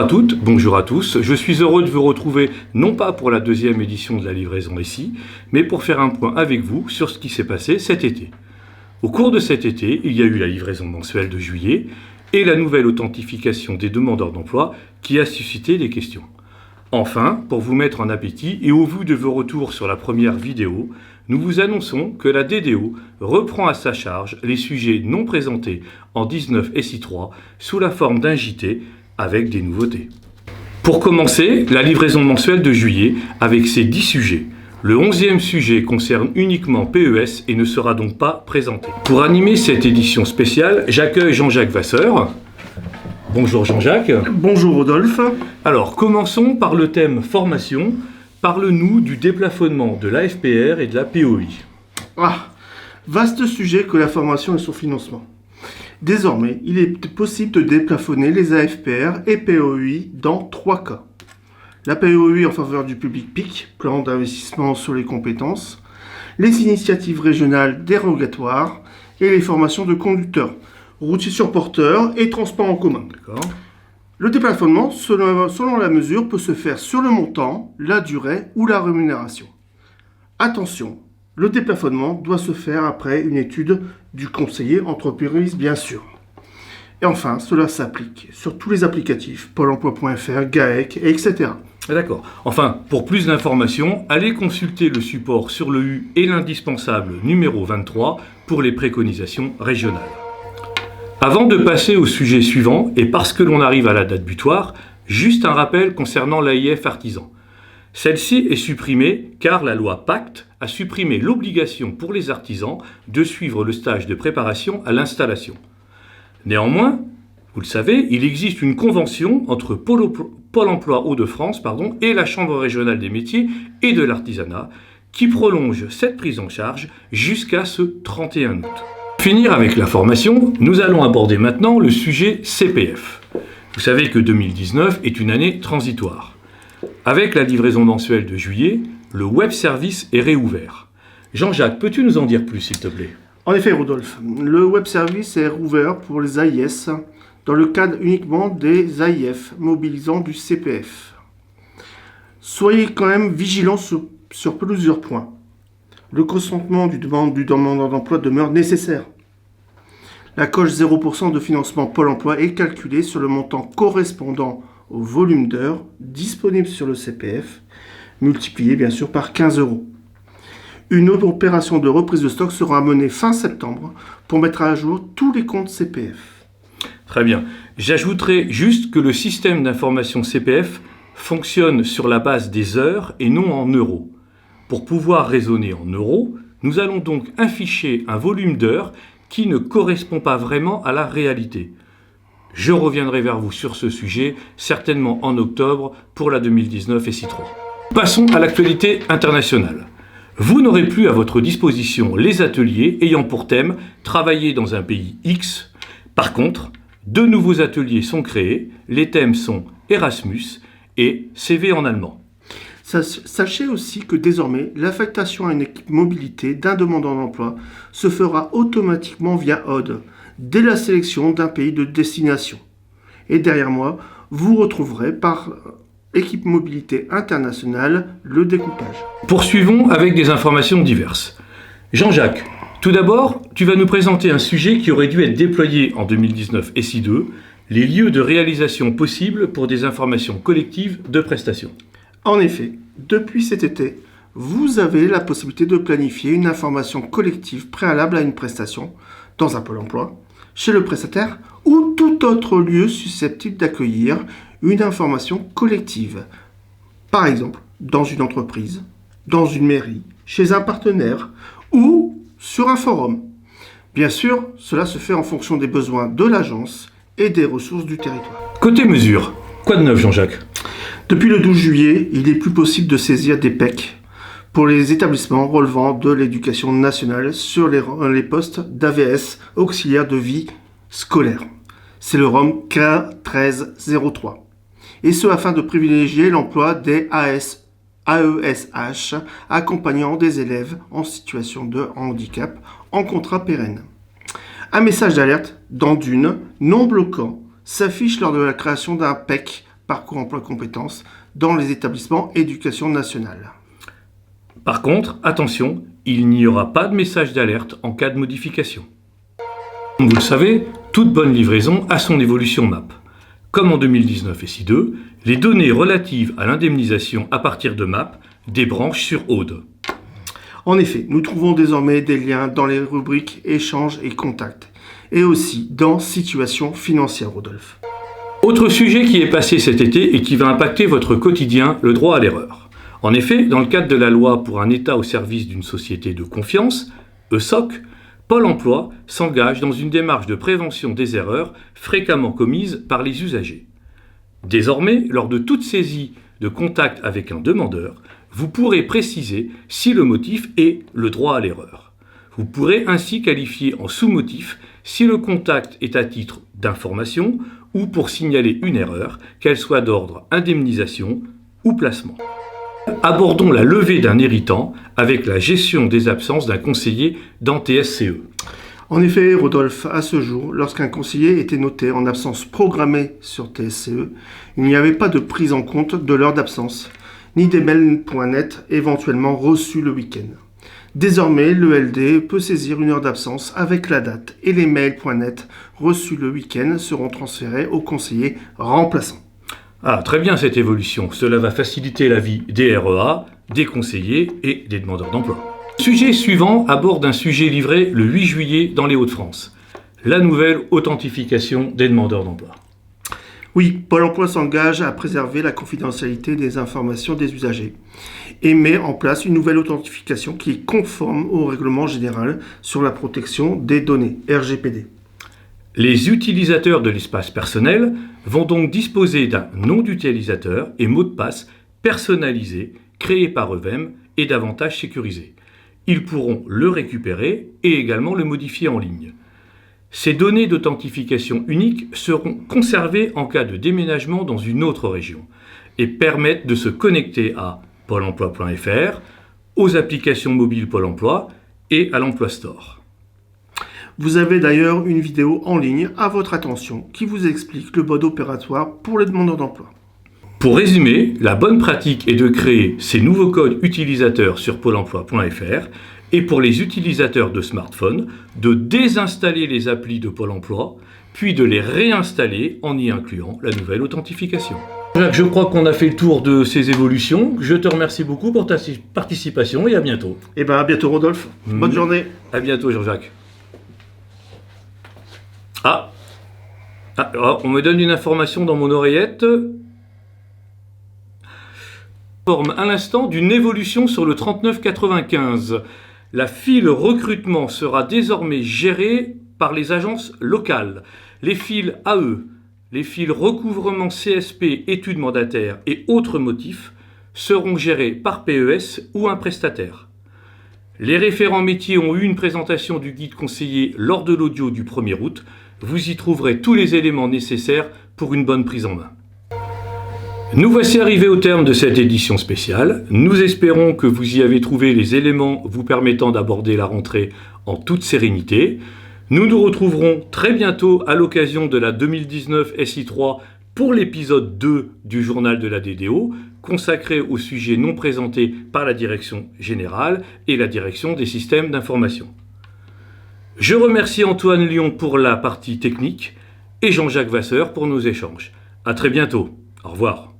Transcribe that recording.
à toutes, bonjour à tous. Je suis heureux de vous retrouver, non pas pour la deuxième édition de la livraison ici, mais pour faire un point avec vous sur ce qui s'est passé cet été. Au cours de cet été, il y a eu la livraison mensuelle de juillet et la nouvelle authentification des demandeurs d'emploi qui a suscité des questions. Enfin, pour vous mettre en appétit et au vu de vos retours sur la première vidéo, nous vous annonçons que la DDO reprend à sa charge les sujets non présentés en 19 SI3 sous la forme d'un JT avec des nouveautés. Pour commencer, la livraison mensuelle de juillet avec ses 10 sujets. Le 11e sujet concerne uniquement PES et ne sera donc pas présenté. Pour animer cette édition spéciale, j'accueille Jean-Jacques Vasseur. Bonjour Jean-Jacques. Bonjour Rodolphe. Alors, commençons par le thème formation. Parle-nous du déplafonnement de l'AFPR et de la POI. Vaste sujet que la formation et son financement. Désormais, il est possible de déplafonner les AFPR et POI dans 3 cas. La POI en faveur du public PIC, plan d'investissement sur les compétences, les initiatives régionales dérogatoires et les formations de conducteurs, routiers sur porteurs et transports en commun. D'accord. Le déplafonnement, selon la mesure, peut se faire sur le montant, la durée ou la rémunération. Attention, le déplafonnement doit se faire après une étude du conseiller entreprise, bien sûr. Et enfin, cela s'applique sur tous les applicatifs, Pôle emploi.fr, GAEC, etc. D'accord. Enfin, pour plus d'informations, allez consulter le support sur le U et l'indispensable numéro 23 pour les préconisations régionales. Avant de passer au sujet suivant, et parce que l'on arrive à la date butoir, juste un rappel concernant l'AIF artisan. Celle-ci est supprimée car la loi Pacte a supprimé l'obligation pour les artisans de suivre le stage de préparation à l'installation. Néanmoins, vous le savez, il existe une convention entre Pôle emploi Hauts-de-France et la Chambre régionale des métiers et de l'artisanat qui prolonge cette prise en charge jusqu'à ce 31 août. Pour finir avec la formation, nous allons aborder maintenant le sujet CPF. Vous savez que 2019 est une année transitoire. Avec la livraison mensuelle de juillet, le web service est réouvert. Jean-Jacques, peux-tu nous en dire plus, s'il te plaît ? En effet, Rodolphe, le web service est rouvert pour les AIS dans le cadre uniquement des AIF mobilisant du CPF. Soyez quand même vigilants sur plusieurs points. Le consentement du demandeur d'emploi demeure nécessaire. La coche 0% de financement Pôle emploi est calculée sur le montant correspondant au volume d'heures disponible sur le CPF, multiplié bien sûr par 15 €. Une autre opération de reprise de stock sera menée fin septembre pour mettre à jour tous les comptes CPF. Très bien. J'ajouterai juste que le système d'information CPF fonctionne sur la base des heures et non en euros. Pour pouvoir raisonner en euros, nous allons donc afficher un volume d'heures qui ne correspond pas vraiment à la réalité. Je reviendrai vers vous sur ce sujet, certainement en octobre pour la 2019 SI3. Passons à l'actualité internationale. Vous n'aurez plus à votre disposition les ateliers ayant pour thème « Travailler dans un pays X ». Par contre, 2 nouveaux ateliers sont créés. Les thèmes sont Erasmus et CV en allemand. Sachez aussi que désormais, l'affectation à une équipe mobilité d'un demandeur d'emploi se fera automatiquement via ODE, dès la sélection d'un pays de destination. Et derrière moi, vous retrouverez par équipe mobilité internationale le découpage. Poursuivons avec des informations diverses. Jean-Jacques, tout d'abord, tu vas nous présenter un sujet qui aurait dû être déployé en 2019 SI2, les lieux de réalisation possibles pour des informations collectives de prestations. En effet, depuis cet été, vous avez la possibilité de planifier une information collective préalable à une prestation dans un pôle emploi, chez le prestataire ou tout autre lieu susceptible d'accueillir une information collective. Par exemple, dans une entreprise, dans une mairie, chez un partenaire ou sur un forum. Bien sûr, cela se fait en fonction des besoins de l'agence et des ressources du territoire. Côté mesures, quoi de neuf Jean-Jacques ? Depuis le 12 juillet, il n'est plus possible de saisir des PEC pour les établissements relevant de l'éducation nationale sur les postes d'AVS auxiliaires de vie scolaire. C'est le ROM K1303. Et ce afin de privilégier l'emploi des AESH accompagnant des élèves en situation de handicap en contrat pérenne. Un message d'alerte dans Dune non bloquant s'affiche lors de la création d'un PEC parcours emploi compétences dans les établissements éducation nationale. Par contre, attention, il n'y aura pas de message d'alerte en cas de modification. Comme vous le savez, toute bonne livraison a son évolution MAP. Comme en 2019 et SI2, les données relatives à l'indemnisation à partir de MAP débranchent sur Aude. En effet, nous trouvons désormais des liens dans les rubriques échanges et contacts, et aussi dans situation financière, Rodolphe. Autre sujet qui est passé cet été et qui va impacter votre quotidien, le droit à l'erreur. En effet, dans le cadre de la loi pour un État au service d'une société de confiance, ESSOC, Pôle emploi s'engage dans une démarche de prévention des erreurs fréquemment commises par les usagers. Désormais, lors de toute saisie de contact avec un demandeur, vous pourrez préciser si le motif est le droit à l'erreur. Vous pourrez ainsi qualifier en sous-motif si le contact est à titre d'information ou pour signaler une erreur, qu'elle soit d'ordre indemnisation ou placement. Abordons la levée d'un irritant avec la gestion des absences d'un conseiller dans TSCE. En effet, Rodolphe, à ce jour, lorsqu'un conseiller était noté en absence programmée sur TSCE, il n'y avait pas de prise en compte de l'heure d'absence, ni des mails.net éventuellement reçus le week-end. Désormais, le LD peut saisir une heure d'absence avec la date et les mails.net reçus le week-end seront transférés au conseiller remplaçant. Ah, très bien cette évolution. Cela va faciliter la vie des REA, des conseillers et des demandeurs d'emploi. Sujet suivant aborde un sujet livré le 8 juillet dans les Hauts-de-France. La nouvelle authentification des demandeurs d'emploi. Oui, Pôle emploi s'engage à préserver la confidentialité des informations des usagers et met en place une nouvelle authentification qui est conforme au règlement général sur la protection des données, RGPD. Les utilisateurs de l'espace personnel vont donc disposer d'un nom d'utilisateur et mot de passe personnalisé, créé par eux-mêmes et davantage sécurisé. Ils pourront le récupérer et également le modifier en ligne. Ces données d'authentification unique seront conservées en cas de déménagement dans une autre région et permettent de se connecter à pôle emploi.fr, aux applications mobiles Pôle emploi et à l'Emploi Store. Vous avez d'ailleurs une vidéo en ligne à votre attention qui vous explique le mode opératoire pour les demandeurs d'emploi. Pour résumer, la bonne pratique est de créer ces nouveaux codes utilisateurs sur pôle emploi.fr et pour les utilisateurs de smartphone, de désinstaller les applis de Pôle emploi, puis de les réinstaller en y incluant la nouvelle authentification. Jacques, je crois qu'on a fait le tour de ces évolutions. Je te remercie beaucoup pour ta participation et à bientôt. Et bien à bientôt Rodolphe. Bonne journée. À bientôt Jean-Jacques. On me donne une information dans mon oreillette. Informe à l'instant d'une évolution sur le 3995. La file recrutement sera désormais gérée par les agences locales. Les files AE, les files recouvrement CSP, études mandataires et autres motifs seront gérées par PES ou un prestataire. Les référents métiers ont eu une présentation du guide conseiller lors de l'audio du 1er août. Vous y trouverez tous les éléments nécessaires pour une bonne prise en main. Nous voici arrivés au terme de cette édition spéciale. Nous espérons que vous y avez trouvé les éléments vous permettant d'aborder la rentrée en toute sérénité. Nous nous retrouverons très bientôt à l'occasion de la 2019 SI3 pour l'épisode 2 du journal de la DDO, consacré au sujet non présenté par la direction générale et la direction des systèmes d'information. Je remercie Antoine Lyon pour la partie technique et Jean-Jacques Vasseur pour nos échanges. À très bientôt. Au revoir.